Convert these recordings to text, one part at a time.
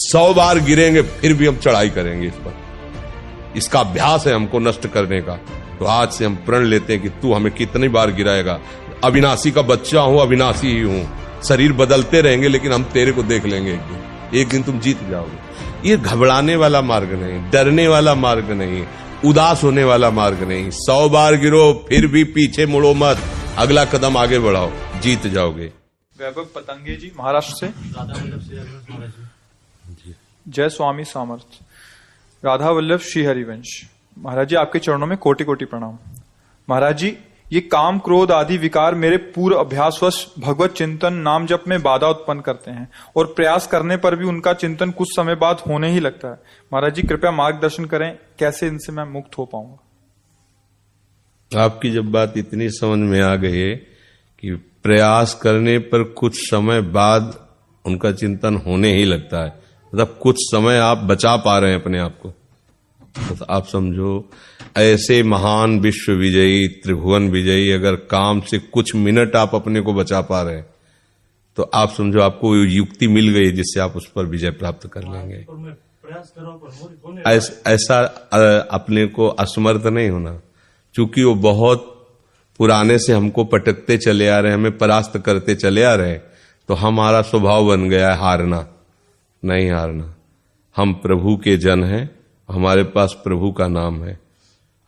100 बार गिरेंगे फिर भी हम चढ़ाई करेंगे इस पर। इसका अभ्यास है हमको नष्ट करने का। तो आज से हम प्रण लेते हैं कि तू हमें कितनी बार गिराएगा। अविनाशी का बच्चा हूं, अविनाशी ही हूं। शरीर बदलते रहेंगे लेकिन हम तेरे को देख लेंगे एक दिन तुम जीत जाओगे। ये घबराने वाला मार्ग नहीं, डरने वाला मार्ग नहीं, उदास होने वाला मार्ग नहीं। 100 बार गिरो फिर भी पीछे मुड़ो मत, अगला कदम आगे बढ़ाओ, जीत जाओगे। वैभव पतंगे जी महाराष्ट्र से। जय स्वामी सामर्थ। राधा वल्लभ श्री हरिवंश। महाराज जी आपके चरणों में कोटि कोटि प्रणाम। महाराज जी ये काम क्रोध आदि विकार मेरे पूर्व अभ्यासवश भगवत चिंतन नाम जप में बाधा उत्पन्न करते हैं और प्रयास करने पर भी उनका चिंतन कुछ समय बाद होने ही लगता है। महाराज जी कृपया मार्गदर्शन करें, कैसे इनसे मैं मुक्त हो पाऊंगा। आपकी जब बात इतनी समझ में आ गई है कि प्रयास करने पर कुछ समय बाद उनका चिंतन होने ही लगता है, मतलब कुछ समय आप बचा पा रहे हैं अपने आप को, तो आप समझो ऐसे महान विश्व विजयी त्रिभुवन विजयी अगर काम से कुछ मिनट आप अपने को बचा पा रहे हैं तो आप समझो आपको युक्ति मिल गई जिससे आप उस पर विजय प्राप्त कर लेंगे। ऐसा अपने को असमर्थ नहीं होना, क्योंकि वो बहुत पुराने से हमको पटकते चले आ रहे हैं, हमें परास्त करते चले आ रहे हैं, तो हमारा स्वभाव बन गया है हारना। नहीं हारना, हम प्रभु के जन हैं, हमारे पास प्रभु का नाम है।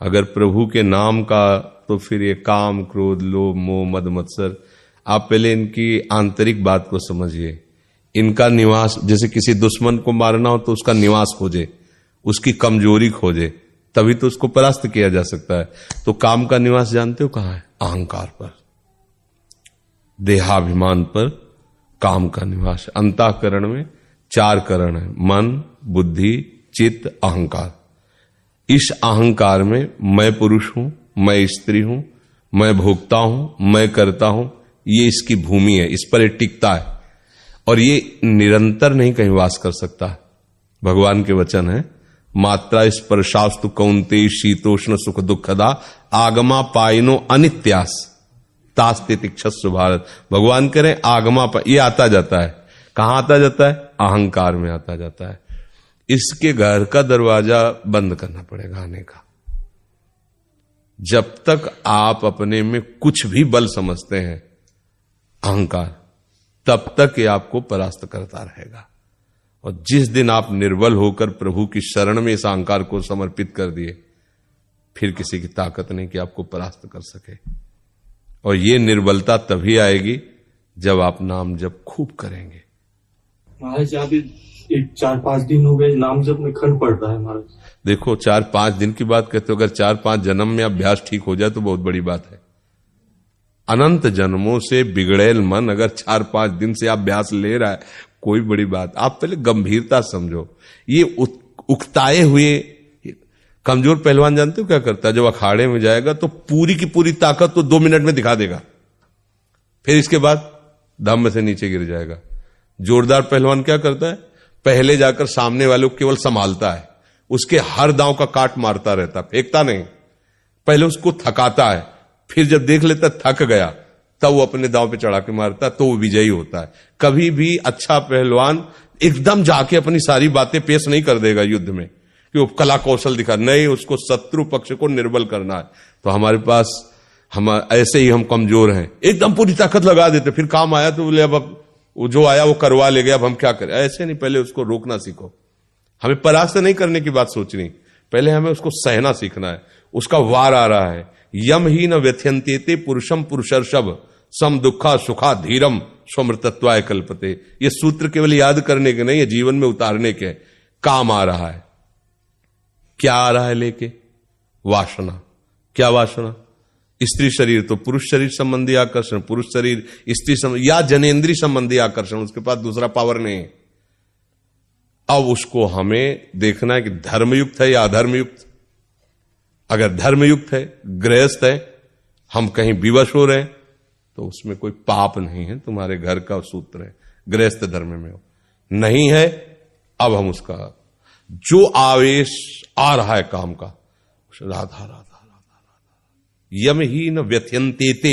अगर प्रभु के नाम का, तो फिर ये काम क्रोध लोभ मोह मद मत्सर, आप पहले इनकी आंतरिक बात को समझिए। इनका निवास, जैसे किसी दुश्मन को मारना हो तो उसका निवास खोजे, उसकी कमजोरी खोजे, तभी तो उसको परास्त किया जा सकता है। तो काम का निवास जानते हो कहां है? अहंकार पर, देहाभिमान पर काम का निवास। अंतःकरण में 4 करण है, मन बुद्धि चित्त अहंकार। इस अहंकार में मैं पुरुष हूं, मैं स्त्री हूं, मैं भोगता हूं, मैं करता हूं, ये इसकी भूमि है, इस पर ये टिकता है और ये निरंतर नहीं कहीं वास कर सकता। भगवान के वचन है, मात्रा स्पर्शास्तु कौन्तेय शीतोष्ण सुख दुखदा आगमा पाइनो अनित्यास तास्ते तिक्षस्व भारत। भगवान कह रहे आगमा ये आता जाता है, कहां आता जाता है? अहंकार में आता जाता है। इसके घर का दरवाजा बंद करना पड़ेगा आने का। जब तक आप अपने में कुछ भी बल समझते हैं अहंकार, तब तक ये आपको परास्त करता रहेगा। और जिस दिन आप निर्बल होकर प्रभु की शरण में इस अहंकार को समर्पित कर दिए, फिर किसी की ताकत नहीं कि आपको परास्त कर सके। और ये निर्बलता तभी आएगी जब आप नाम जप खूब करेंगे। महाराज अभी 4-5 दिन हो गए नाम जप में खंड पड़ रहा है महाराज। देखो 4-5 दिन की बात कहते हो, अगर 4-5 जन्म में अभ्यास ठीक हो जाए तो बहुत बड़ी बात है। अनंत जन्मों से बिगड़ेल मन अगर 4-5 दिन से अभ्यास ले रहा है, कोई बड़ी बात। आप पहले गंभीरता समझो। ये उकताए हुए कमजोर पहलवान जानते हो क्या करता है? जब अखाड़े में जाएगा तो पूरी की पूरी ताकत तो 2 मिनट में दिखा देगा, फिर इसके बाद धम्म से नीचे गिर जाएगा। जोरदार पहलवान क्या करता है? पहले जाकर सामने वाले को केवल संभालता है, उसके हर दांव का काट मारता रहता, फेंकता नहीं। पहले उसको थकाता है, फिर जब देख लेता थक गया तब वो अपने दांव पे चढ़ा के मारता है, तो वो विजयी होता है। कभी भी अच्छा पहलवान एकदम जाके अपनी सारी बातें पेश नहीं कर देगा युद्ध में कि वो कला कौशल दिखा, नहीं, उसको शत्रु पक्ष को निर्बल करना है। तो हमारे पास हम ऐसे ही हम कमजोर हैं, एकदम पूरी ताकत लगा देते, फिर काम आया तो बोले अब वो जो आया वो करवा ले गया, अब हम क्या करें। ऐसे नहीं, पहले उसको रोकना सीखो। हमें परास्त नहीं करने की बात सोचनी, पहले हमें उसको सहना सीखना है। उसका वार आ रहा है, यम ही न व्यथ्यंते पुरुषम पुरुषर्षभ सम दुखा सुखा धीरम स्वमृतत्वाय कल्पते। ये सूत्र केवल याद करने के नहीं है, जीवन में उतारने के। काम आ रहा है, क्या आ रहा है लेके? वासना। क्या वासना? स्त्री शरीर तो पुरुष शरीर संबंधी आकर्षण, पुरुष शरीर स्त्री संबंधी या जनेन्द्रीय संबंधी आकर्षण, उसके पास दूसरा पावर नहीं है। अब उसको हमें देखना है कि धर्मयुक्त है या अधर्मयुक्त। अगर धर्मयुक्त है, गृहस्थ है, हम कहीं विवश हो रहे हैं तो उसमें कोई पाप नहीं है, तुम्हारे घर का सूत्र है, गृहस्थ धर्म में हो। नहीं है, अब हम उसका जो आवेश आ रहा है काम का, राधा राधा राधा राधा यम ही न व्यथ्यंते।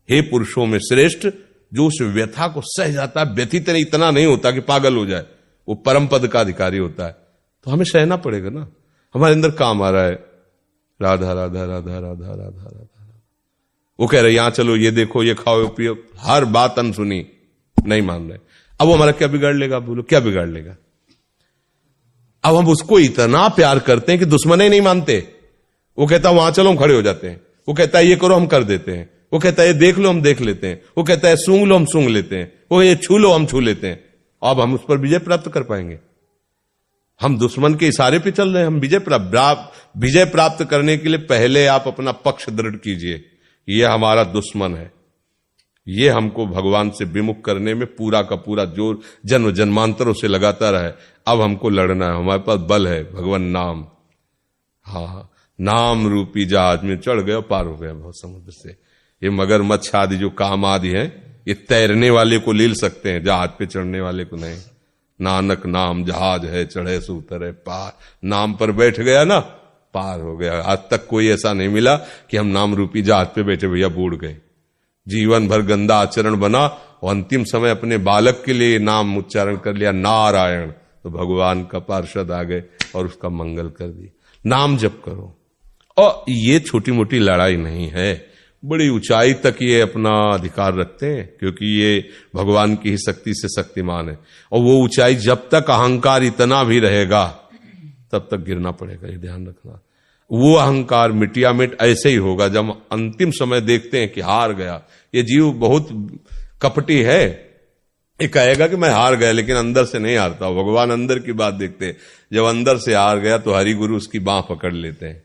हे पुरुषों में श्रेष्ठ, जो उस व्यथा को सह जाता है, व्यथित इतना नहीं होता कि पागल हो जाए, वो परम पद का अधिकारी होता है, तो हमें सहना पड़ेगा ना। हमारे अंदर काम आ रहा है राधा राधा राधा राधा राधा राधा, वो कह रहे यहां चलो, ये देखो, ये खाओ पियो, हर बात अनसुनी, नहीं मान रहे। अब वो हमारा क्या बिगाड़ लेगा? बोलो क्या बिगाड़ लेगा? अब हम उसको इतना प्यार करते हैं कि दुश्मन ही नहीं मानते। वो कहता है वहां चलो, हम खड़े हो जाते हैं। वो कहता है ये करो, हम कर देते हैं। वो कहता है ये देख लो, हम देख लेते हैं। वो कहता है सूंघ लो, हम सूंघ लेते हैं। वो ये छू लो, हम छू लेते हैं। अब हम उस पर विजय प्राप्त कर पाएंगे? हम दुश्मन के इशारे पे चल रहे हैं। हम विजय प्राप्त करने के लिए पहले आप अपना पक्ष दृढ़ कीजिए, ये हमारा दुश्मन है, ये हमको भगवान से विमुख करने में पूरा का पूरा जोर जन्म जन्मांतरों से लगाता रहे। अब हमको लड़ना है, हमारे पास बल है, भगवान नाम। हाँ, नाम रूपी जहाज में चढ़ गए, पार हो गया बहुत समुद्र से। ये मगरमच्छ आदि जो काम आदि है, ये तैरने वाले को लील सकते हैं, जहाज पे चढ़ने वाले को नहीं। नानक नाम जहाज है, चढ़े सो उतरे पार। नाम पर बैठ गया ना, पार हो गया। आज तक कोई ऐसा नहीं मिला कि हम नाम रूपी जहाज पे बैठे भैया बूढ़ गए, जीवन भर गंदा आचरण बना और अंतिम समय अपने बालक के लिए नाम उच्चारण कर लिया नारायण, तो भगवान का पार्षद आ गए और उसका मंगल कर दी। नाम जप करो। और ये छोटी मोटी लड़ाई नहीं है, बड़ी ऊंचाई तक ये अपना अधिकार रखते हैं, क्योंकि ये भगवान की ही शक्ति से शक्तिमान है। और वो ऊंचाई जब तक अहंकार इतना भी रहेगा तब तक गिरना पड़ेगा, ये ध्यान रखना। वो अहंकार मिटिया मिट ऐसे ही होगा जब अंतिम समय देखते हैं कि हार गया। ये जीव बहुत कपटी है, ये कहेगा कि मैं हार गया, लेकिन अंदर से नहीं हारता। भगवान अंदर की बात देखते हैं। जब अंदर से हार गया तो हरि गुरु उसकी बांह पकड़ लेते हैं।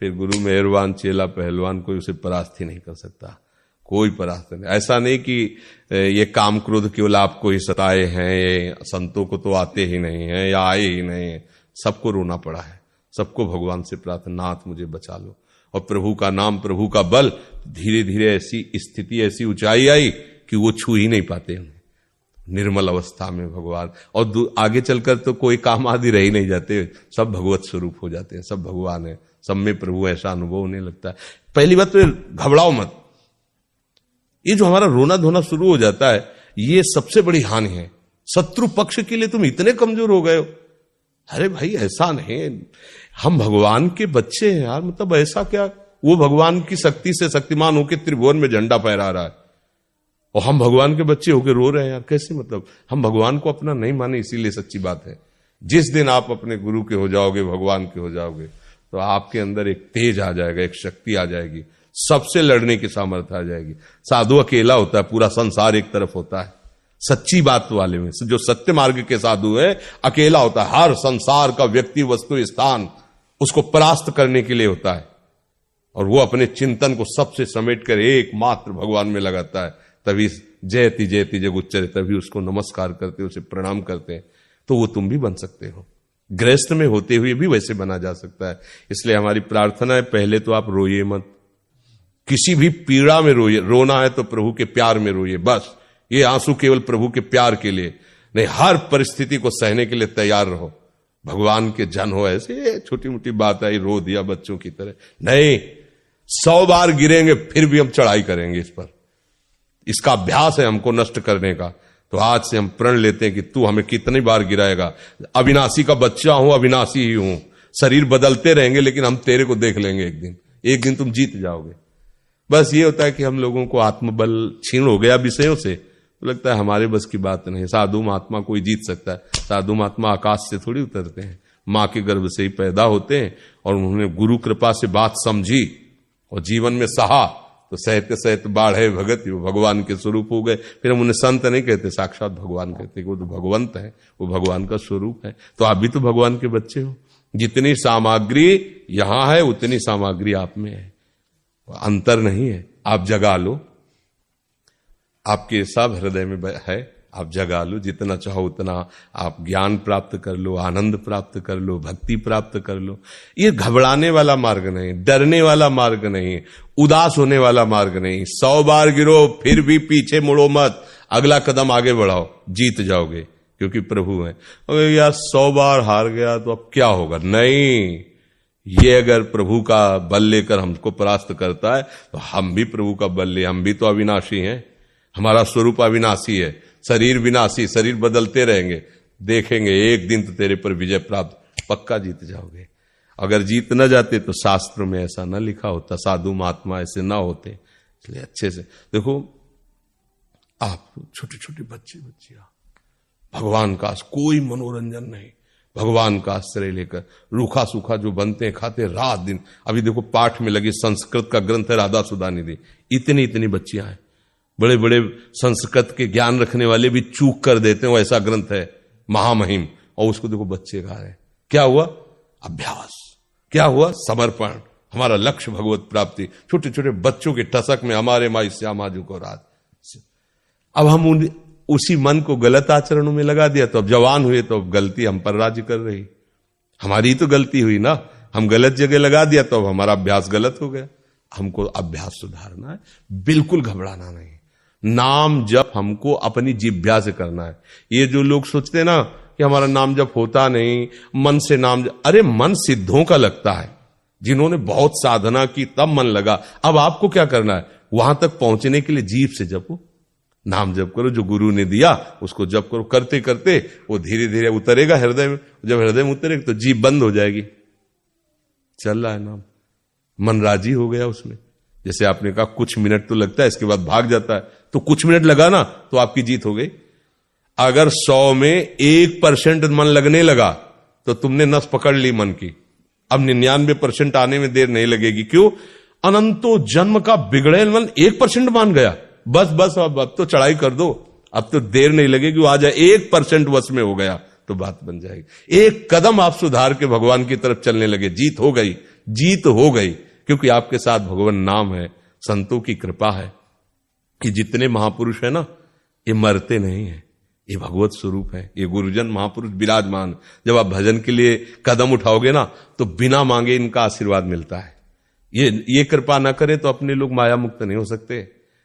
फिर गुरु मेहरबान, चेला पहलवान, कोई उसे परास्त ही नहीं कर सकता, कोई परास्त नहीं। ऐसा नहीं कि ये काम क्रोध केवल आपको ही सताए हैं, ये संतों को तो आते ही नहीं है या आए ही नहीं है। सबको रोना पड़ा है, सबको भगवान से प्रार्थना, नाथ मुझे बचा लो। और प्रभु का नाम, प्रभु का बल, धीरे धीरे ऐसी स्थिति, ऐसी ऊंचाई आई कि वो छू ही नहीं पाते उन्हें, निर्मल अवस्था में भगवान। और आगे चलकर तो कोई काम आदि रह ही नहीं जाते, सब भगवत स्वरूप हो जाते हैं, सब भगवान है, सब में प्रभु, ऐसा अनुभव होने लगता है। पहली बात तो घबराओ मत। ये जो हमारा रोना धोना शुरू हो जाता है, ये सबसे बड़ी हानि है। शत्रु पक्ष के लिए तुम इतने कमजोर हो गए हो। अरे भाई ऐसा नहीं, हम भगवान के बच्चे हैं यार, मतलब ऐसा क्या? वो भगवान की शक्ति से शक्तिमान होकर त्रिभुवन में झंडा फहरा रहा है और हम भगवान के बच्चे होकर रो रहे हैं यार, कैसे? मतलब हम भगवान को अपना नहीं माने, इसीलिए सच्ची बात है। जिस दिन आप अपने गुरु के हो जाओगे, भगवान के हो जाओगे, तो आपके अंदर एक तेज आ जाएगा, एक शक्ति आ जाएगी, सबसे लड़ने की सामर्थ्य आ जाएगी। साधु अकेला होता है, पूरा संसार एक तरफ होता है। सच्ची बात वाले में जो सत्य मार्ग के साधु है, अकेला होता है। हर संसार का व्यक्ति, वस्तु, स्थान उसको परास्त करने के लिए होता है, और वो अपने चिंतन को सबसे समेट कर एकमात्र भगवान में लगाता है। तभी जयति जयति जग उच्चरे, तभी उसको नमस्कार करते, उसे प्रणाम करते हैं। तो वो तुम भी बन सकते हो, गृहस्थ में होते हुए भी वैसे बना जा सकता है। इसलिए हमारी प्रार्थना है, पहले तो आप रोइए मत, किसी भी पीड़ा में रोइए। रोना है तो प्रभु के प्यार में रोइए, बस। ये आंसू केवल प्रभु के प्यार के लिए नहीं, हर परिस्थिति को सहने के लिए तैयार रहो। भगवान के जन हो, ऐसे छोटी मोटी बात आई रो दिया बच्चों की तरह नहीं। 100 बार गिरेंगे फिर भी हम चढ़ाई करेंगे इस पर। इसका अभ्यास है हमको नष्ट करने का। तो आज से हम प्रण लेते हैं कि तू हमें कितनी बार गिराएगा। अविनाशी का बच्चा हूं, अविनाशी ही हूं। शरीर बदलते रहेंगे लेकिन हम तेरे को देख लेंगे एक दिन तुम जीत जाओगे। बस ये होता है कि हम लोगों को आत्मबल छीन हो गया विषयों से, तो लगता है हमारे बस की बात नहीं। साधु महात्मा कोई जीत सकता है? साधु महात्मा आकाश से थोड़ी उतरते हैं, मां के गर्भ से ही पैदा होते हैं, और उन्होंने गुरु कृपा से बात समझी और जीवन में सहा, तो सहते सहते बाढ़े भगत, वो भगवान के स्वरूप हो गए। फिर हम उन्हें संत नहीं कहते, साक्षात भगवान कहते, वो तो भगवंत है, वो भगवान का स्वरूप है। तो आप भी तो भगवान के बच्चे हो। जितनी सामग्री यहां है उतनी सामग्री आप में है, अंतर नहीं है। आप जगा लो, आपके सब हृदय में है, आप जगा लो। जितना चाहो उतना आप ज्ञान प्राप्त कर लो, आनंद प्राप्त कर लो, भक्ति प्राप्त कर लो। ये घबराने वाला मार्ग नहीं, डरने वाला मार्ग नहीं, उदास होने वाला मार्ग नहीं। 100 बार गिरो फिर भी पीछे मुड़ो मत, अगला कदम आगे बढ़ाओ, जीत जाओगे, क्योंकि प्रभु है। अगर यार 100 बार हार गया तो अब क्या होगा? नहीं, ये अगर प्रभु का बल लेकर हमको परास्त करता है तो हम भी प्रभु का बल ले। हम भी तो अविनाशी हैं, हमारा स्वरूप अविनाशी है, शरीर विनाशी, शरीर बदलते रहेंगे। देखेंगे एक दिन तो तेरे पर विजय प्राप्त, पक्का जीत जाओगे। अगर जीत न जाते तो शास्त्रों में ऐसा न लिखा होता, साधु महात्मा ऐसे ना होते। इसलिए अच्छे से देखो, आप छोटे छोटे बच्चियां, भगवान का कोई मनोरंजन नहीं, भगवान का आश्रय लेकर रूखा सूखा जो बनते हैं खाते रात दिन। अभी देखो पाठ में लगी, संस्कृत का ग्रंथ है राधा सुधा निधि, इतनी इतनी बच्चियां हैं, बड़े बड़े संस्कृत के ज्ञान रखने वाले भी चूक कर देते हैं, वो ऐसा ग्रंथ है महामहिम, और उसको देखो बच्चे गा रहे हैं। क्या हुआ? अभ्यास। क्या हुआ? समर्पण। हमारा लक्ष्य भगवत प्राप्ति। छोटे छोटे बच्चों के टसक में हमारे माई श्यामाजू को रात। अब हम उसी मन को गलत आचरणों में लगा दिया, तो अब जवान हुए तो अब गलती हम पर राज्य कर रही। हमारी तो गलती हुई ना, हम गलत जगह लगा दिया तो अब हमारा अभ्यास गलत हो गया। हमको अभ्यास सुधारना है, बिल्कुल घबराना नहीं। नाम जप हमको अपनी जिह्वा से करना है। ये जो लोग सोचते हैं ना कि हमारा नाम जप होता नहीं, मन से नाम जप, अरे मन सिद्धों का लगता है, जिन्होंने बहुत साधना की तब मन लगा। अब आपको क्या करना है? वहां तक पहुंचने के लिए जीभ से जपो, नाम जप करो, जो गुरु ने दिया उसको जप करो। करते करते वो धीरे धीरे उतरेगा हृदय में। जब हृदय में उतरेगा तो जीभ बंद हो जाएगी, चल रहा है नाम, मन राजी हो गया उसमें। जैसे आपने कहा कुछ मिनट तो लगता है, इसके बाद भाग जाता है, तो कुछ मिनट लगा ना तो आपकी जीत हो गई। अगर 100 में 1% मन लगने लगा तो तुमने नस पकड़ ली मन की। अब 99% आने में देर नहीं लगेगी। क्यों? अनंतो जन्म का बिगड़ेल मन 1% मान गया, बस बस अब तो चढ़ाई कर दो, अब तो देर नहीं लगेगी, आ जाए 1% वश में हो गया तो बात बन जाएगी। एक कदम आप सुधार के भगवान की तरफ चलने लगे, जीत हो गई, जीत हो गई। क्योंकि आपके साथ भगवान नाम है, संतों की कृपा है कि जितने महापुरुष है ना, ये मरते नहीं है, ये भगवत स्वरूप है, ये गुरुजन महापुरुष विराजमान। जब आप भजन के लिए कदम उठाओगे ना तो बिना मांगे इनका आशीर्वाद मिलता है। ये कृपा ना करे तो अपने लोग माया मुक्त नहीं हो सकते।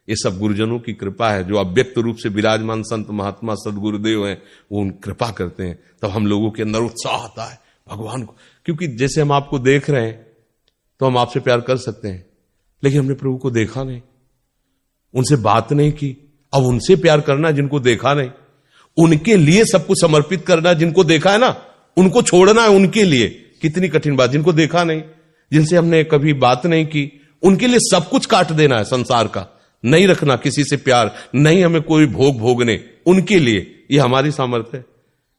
ये सब गुरुजनों की कृपा है, जो अव्यक्त रूप से विराजमान संत महात्मा सदगुरुदेव हैं, वो उन कृपा करते हैं। तब हम लोगों के अंदर उत्साह आता है भगवान को। क्योंकि जैसे हम आपको देख रहे हैं तो हम आपसे प्यार कर सकते हैं, लेकिन हमने प्रभु को देखा नहीं, उनसे बात नहीं की। अब उनसे प्यार करना जिनको देखा नहीं, उनके लिए सब कुछ समर्पित करना जिनको देखा है ना, उनको छोड़ना है उनके लिए। कितनी कठिन बात। जिनको देखा नहीं, जिनसे हमने कभी बात नहीं की, उनके लिए सब कुछ काट देना है संसार का, नहीं रखना किसी से प्यार, नहीं हमें कोई भोग भोगने, उनके लिए। ये हमारी सामर्थ्य है।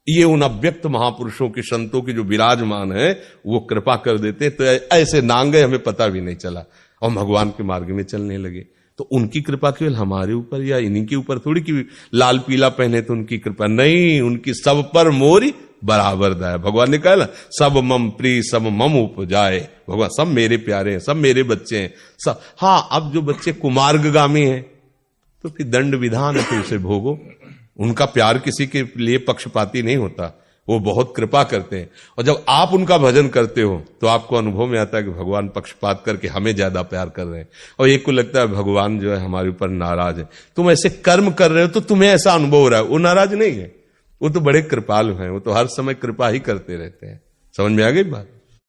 ये उन अव्यक्त महापुरुषों के संतों की जो विराजमान है वो कृपा कर देते, तो ऐसे नांगे हमें पता भी नहीं चला और भगवान के मार्ग में चलने लगे। तो उनकी कृपा केवल हमारे ऊपर या इन्हीं के ऊपर थोड़ी कि लाल पीला पहने तो उनकी कृपा नहीं, उनकी सब पर मोरी बराबर दया। भगवान ने कहा ना, सब मम प्रिय सब मम उपजाए। भगवान सब मेरे प्यारे हैं, सब मेरे बच्चे हैं सब। हाँ, अब जो बच्चे कुमार्गगामी हैं तो फिर दंड विधान है, फिर उसे भोगो। उनका प्यार किसी के लिए पक्षपाती नहीं होता, वो बहुत कृपा करते हैं। और जब आप उनका भजन करते हो तो आपको अनुभव में आता है कि भगवान पक्षपात करके हमें ज्यादा प्यार कर रहे हैं। और एक को लगता है भगवान जो है हमारे ऊपर नाराज है। तुम ऐसे कर्म कर रहे हो तो तुम्हें ऐसा अनुभव हो रहा है, वो नाराज नहीं है, वो तो बड़े कृपालु हैं, वो तो हर समय कृपा ही करते रहते हैं। समझ में आ गई बात?